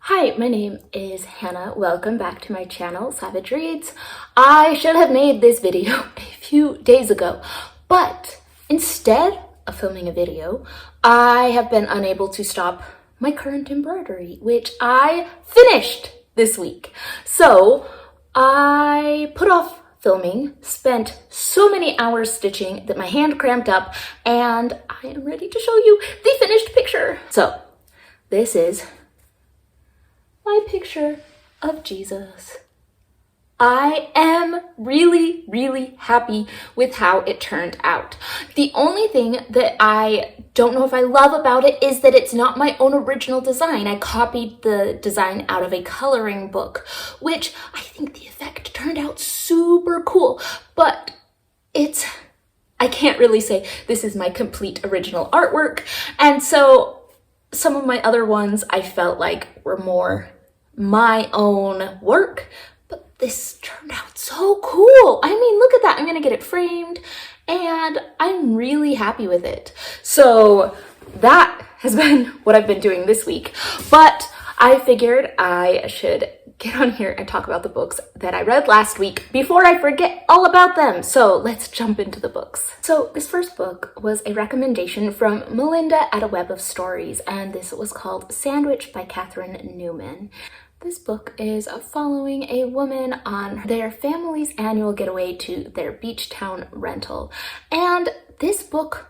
Hi, my name is Hannah. Welcome back to my channel, Savage Reads. I should have made this video a few days ago, but instead of filming a video, I have been unable to stop my current embroidery, which I finished this week. So I put off filming, spent so many hours stitching that my hand cramped up, and I am ready to show you the finished picture. So this is my picture of Jesus. I am really happy with how it turned out. The only thing that I don't know if I love about it is that it's not my own original design. I copied the design out of a coloring book, which I think the effect turned out super cool, but I can't really say this is my complete original artwork. And so some of my other ones I felt like were more my own work, but this turned out so cool. I mean, look at that. I'm gonna get it framed and I'm really happy with it. So that has been what I've been doing this week, but I figured I should get on here and talk about the books that I read last week before I forget all about them. So let's jump into the books. So this first book was a recommendation from Melinda at A Web of Stories, and this was called Sandwich by Catherine Newman. This book is following a woman on their family's annual getaway to their beach town rental. And this book,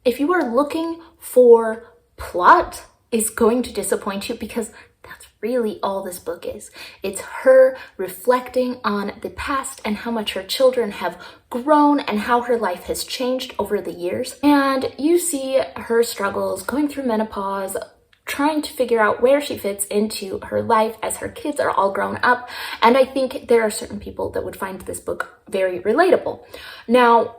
if you are looking for plot, is going to disappoint you because that's really all this book is. It's her reflecting on the past and how much her children have grown and how her life has changed over the years. And you see her struggles going through menopause, trying to figure out where she fits into her life as her kids are all grown up. And I think there are certain people that would find this book very relatable. Now,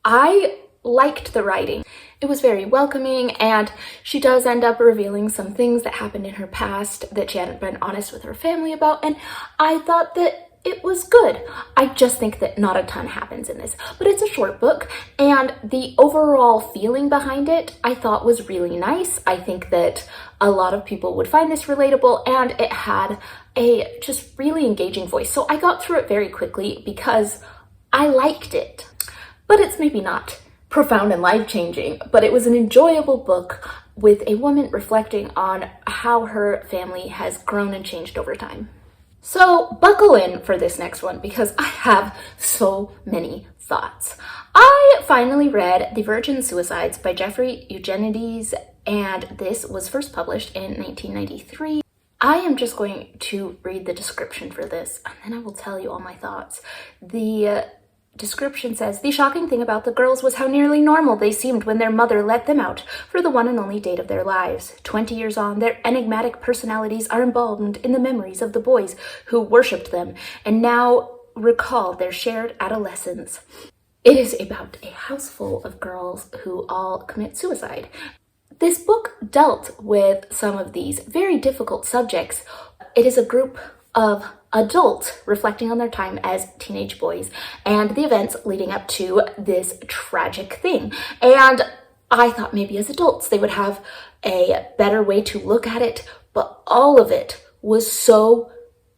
I liked the writing. It was very welcoming, and she does end up revealing some things that happened in her past that she hadn't been honest with her family about, and I thought that it was good. I just think that not a ton happens in this, but it's a short book, and the overall feeling behind it I thought was really nice. I think that a lot of people would find this relatable, and it had a just really engaging voice. So I got through it very quickly because I liked it, but it's maybe not profound and life-changing, but it was an enjoyable book with a woman reflecting on how her family has grown and changed over time. So buckle in for this next one because I have so many thoughts. I finally read The Virgin Suicides by Jeffrey Eugenides, and this was first published in 1993. I am just going to read the description for this, and then I will tell you all my thoughts. The description says, "The shocking thing about the girls was how nearly normal they seemed when their mother let them out for the one and only date of their lives. 20 years on, their enigmatic personalities are embalmed in the memories of the boys who worshipped them and now recall their shared adolescence." It is about a house full of girls who all commit suicide. This book dealt with some of these very difficult subjects. It is a group of adults reflecting on their time as teenage boys and the events leading up to this tragic thing. And I thought maybe as adults they would have a better way to look at it, but all of it was so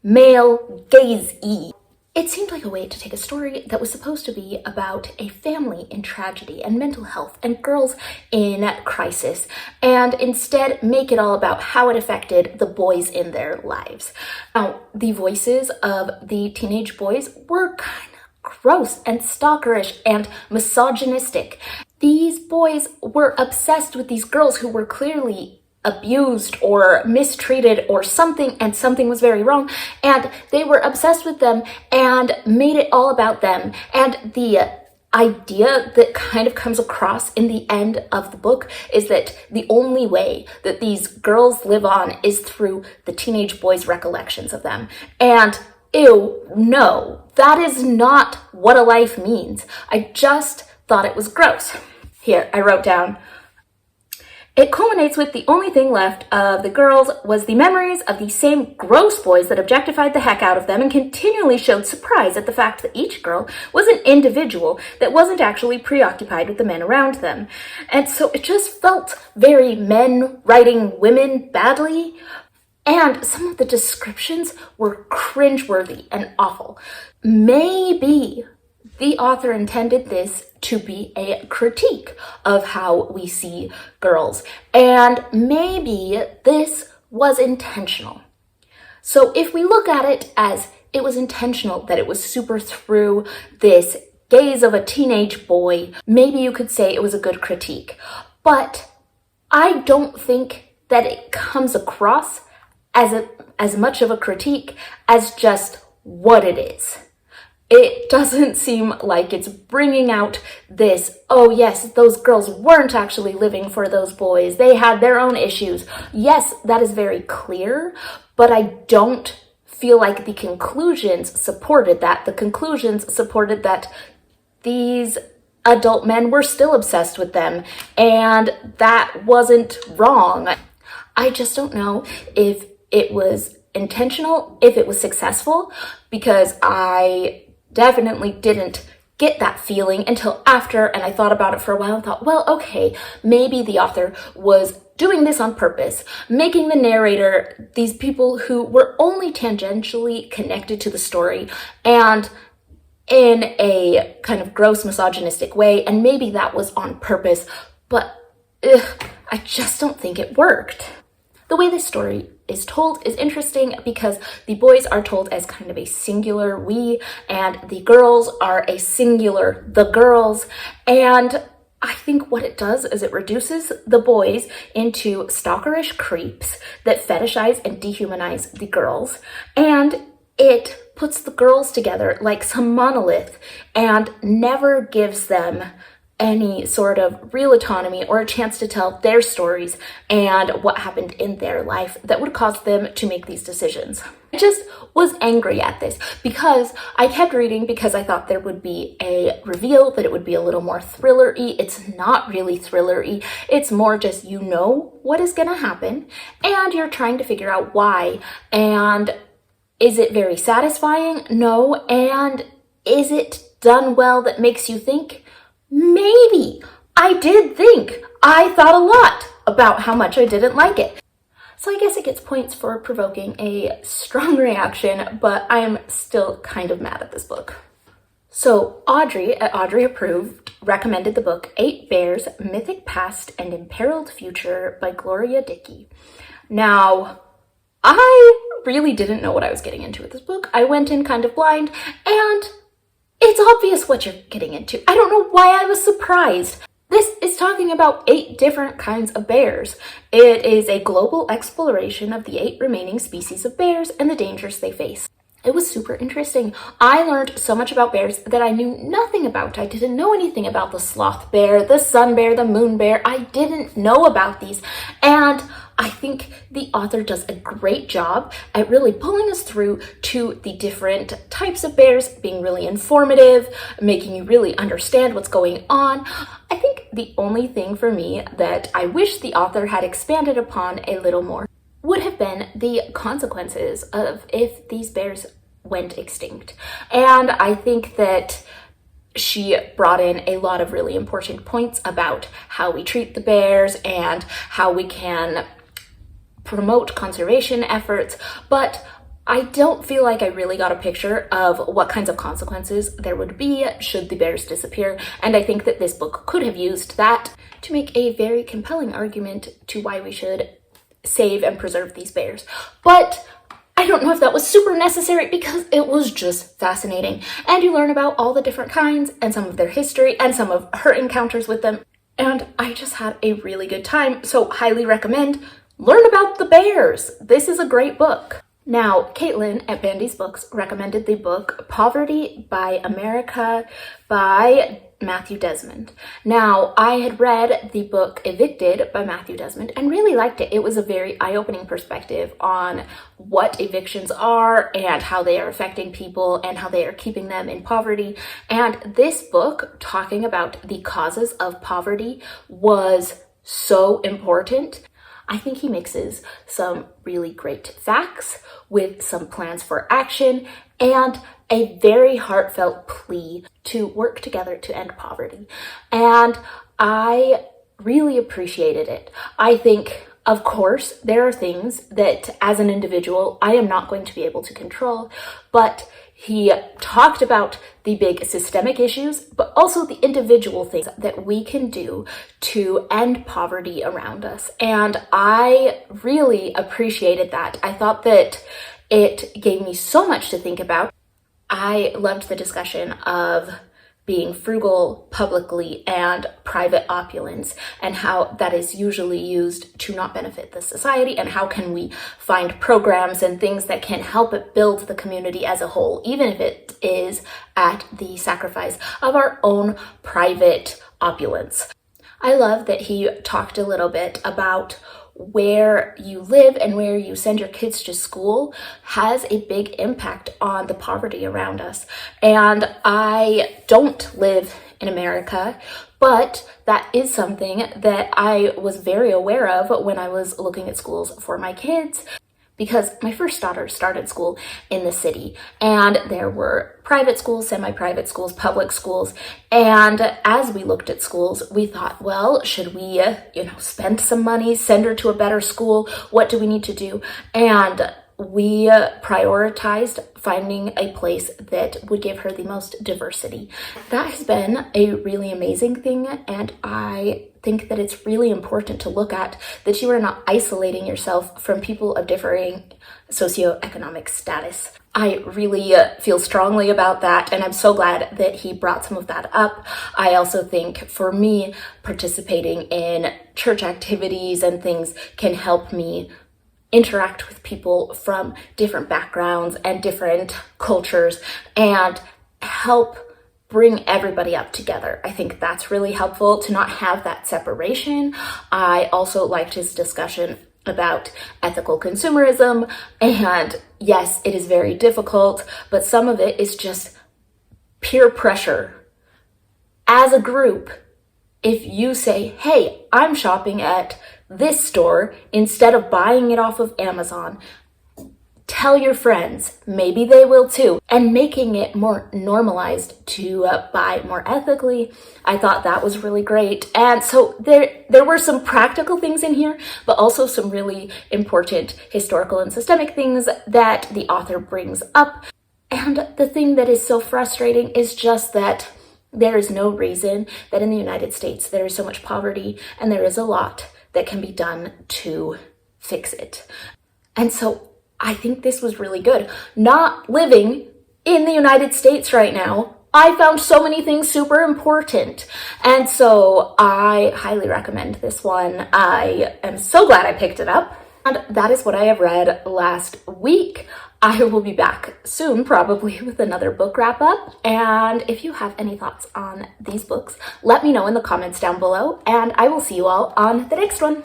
male gaze-y. It seemed like a way to take a story that was supposed to be about a family in tragedy and mental health and girls in crisis, and instead make it all about how it affected the boys in their lives. Now, the voices of the teenage boys were kind of gross and stalkerish and misogynistic. These boys were obsessed with these girls who were clearly abused or mistreated or something, and something was very wrong, and they were obsessed with them and made it all about them. And the idea that kind of comes across in the end of the book is that the only way that these girls live on is through the teenage boys' recollections of them. And ew, no, that is not what a life means. I just thought it was gross. Here, I wrote down, "It culminates with the only thing left of the girls was the memories of the same gross boys that objectified the heck out of them and continually showed surprise at the fact that each girl was an individual that wasn't actually preoccupied with the men around them." And so it just felt very men writing women badly. And some of the descriptions were cringeworthy and awful. Maybe the author intended this to be a critique of how we see girls, and maybe this was intentional. So if we look at it as it was intentional, that it was super through this gaze of a teenage boy, maybe you could say it was a good critique. But I don't think that it comes across as much of a critique as just what it is. It doesn't seem like it's bringing out this, oh yes, those girls weren't actually living for those boys. They had their own issues. Yes, that is very clear, but I don't feel like the conclusions supported that. The conclusions supported that these adult men were still obsessed with them, and that wasn't wrong. I just don't know if it was intentional, if it was successful, because I definitely didn't get that feeling until after, and I thought about it for a while and thought, well, okay, maybe the author was doing this on purpose, making the narrator these people who were only tangentially connected to the story and in a kind of gross misogynistic way, and maybe that was on purpose, but I just don't think it worked. The way this story is told is interesting because the boys are told as kind of a singular we, and the girls are a singular the girls, and I think what it does is it reduces the boys into stalkerish creeps that fetishize and dehumanize the girls, and it puts the girls together like some monolith and never gives them any sort of real autonomy or a chance to tell their stories and what happened in their life that would cause them to make these decisions. I just was angry at this because I kept reading because I thought there would be a reveal, that it would be a little more thriller-y. It's not really thriller-y. It's more just you know what is going to happen and you're trying to figure out why. And is it very satisfying? No. And is it done well that makes you think? Maybe. I did think. I thought a lot about how much I didn't like it. So I guess it gets points for provoking a strong reaction, but I am still kind of mad at this book. So Audrey at Audrey Approved recommended the book 8 Bears, Mythic Past and Imperiled Future by Gloria Dickey. Now, I really didn't know what I was getting into with this book. I went in kind of blind, and it's obvious what you're getting into. I don't know why I was surprised. This is talking about 8 different kinds of bears. It is a global exploration of the 8 remaining species of bears and the dangers they face. It was super interesting. I learned so much about bears that I knew nothing about. I didn't know anything about the sloth bear, the sun bear, the moon bear. I didn't know about these. And I think the author does a great job at really pulling us through to the different types of bears, being really informative, making you really understand what's going on. I think the only thing for me that I wish the author had expanded upon a little more would have been the consequences of if these bears went extinct. And I think that she brought in a lot of really important points about how we treat the bears and how we can promote conservation efforts, but I don't feel like I really got a picture of what kinds of consequences there would be should the bears disappear, and I think that this book could have used that to make a very compelling argument to why we should save and preserve these bears. But I don't know if that was super necessary because it was just fascinating, and you learn about all the different kinds and some of their history and some of her encounters with them, and I just had a really good time, so highly recommend. Learn about the bears. This is a great book. Now, Caitlin at Bandy's Books recommended the book Poverty by America by Matthew Desmond. Now, I had read the book Evicted by Matthew Desmond and really liked it. It was a very eye-opening perspective on what evictions are and how they are affecting people and how they are keeping them in poverty. And this book, talking about the causes of poverty, was so important. I think he mixes some really great facts with some plans for action and a very heartfelt plea to work together to end poverty. And I really appreciated it. I think Of course, there are things that as an individual, I am not going to be able to control, but he talked about the big systemic issues, but also the individual things that we can do to end poverty around us. And I really appreciated that. I thought that it gave me so much to think about. I loved the discussion of being frugal publicly and private opulence, and how that is usually used to not benefit the society, and how can we find programs and things that can help it build the community as a whole, even if it is at the sacrifice of our own private opulence. I love that he talked a little bit about where you live and where you send your kids to school has a big impact on the poverty around us. And I don't live in America, but that is something that I was very aware of when I was looking at schools for my kids, because my first daughter started school in the city, and there were private schools, semi-private schools, public schools. And as we looked at schools, we thought, well, should we, spend some money, send her to a better school? What do we need to do? And we prioritized finding a place that would give her the most diversity. That has been a really amazing thing, and I think that it's really important to look at that you are not isolating yourself from people of differing socioeconomic status. I really feel strongly about that, and I'm so glad that he brought some of that up. I also think for me, participating in church activities and things can help me interact with people from different backgrounds and different cultures and help bring everybody up together. I think that's really helpful to not have that separation. I also liked his discussion about ethical consumerism, and yes, it is very difficult, but some of it is just peer pressure. As a group, if you say, hey, I'm shopping at this store instead of buying it off of Amazon, tell your friends, maybe they will too, and making it more normalized to buy more ethically. I thought that was really great. And so there were some practical things in here, but also some really important historical and systemic things that the author brings up. And the thing that is so frustrating is just that there is no reason that in the United States there is so much poverty, and there is a lot that can be done to fix it. And so I think this was really good. Not living in the United States right now, I found so many things super important. And so I highly recommend this one. I am so glad I picked it up. And that is what I have read last week. I will be back soon, probably with another book wrap up. And if you have any thoughts on these books, let me know in the comments down below, and I will see you all on the next one.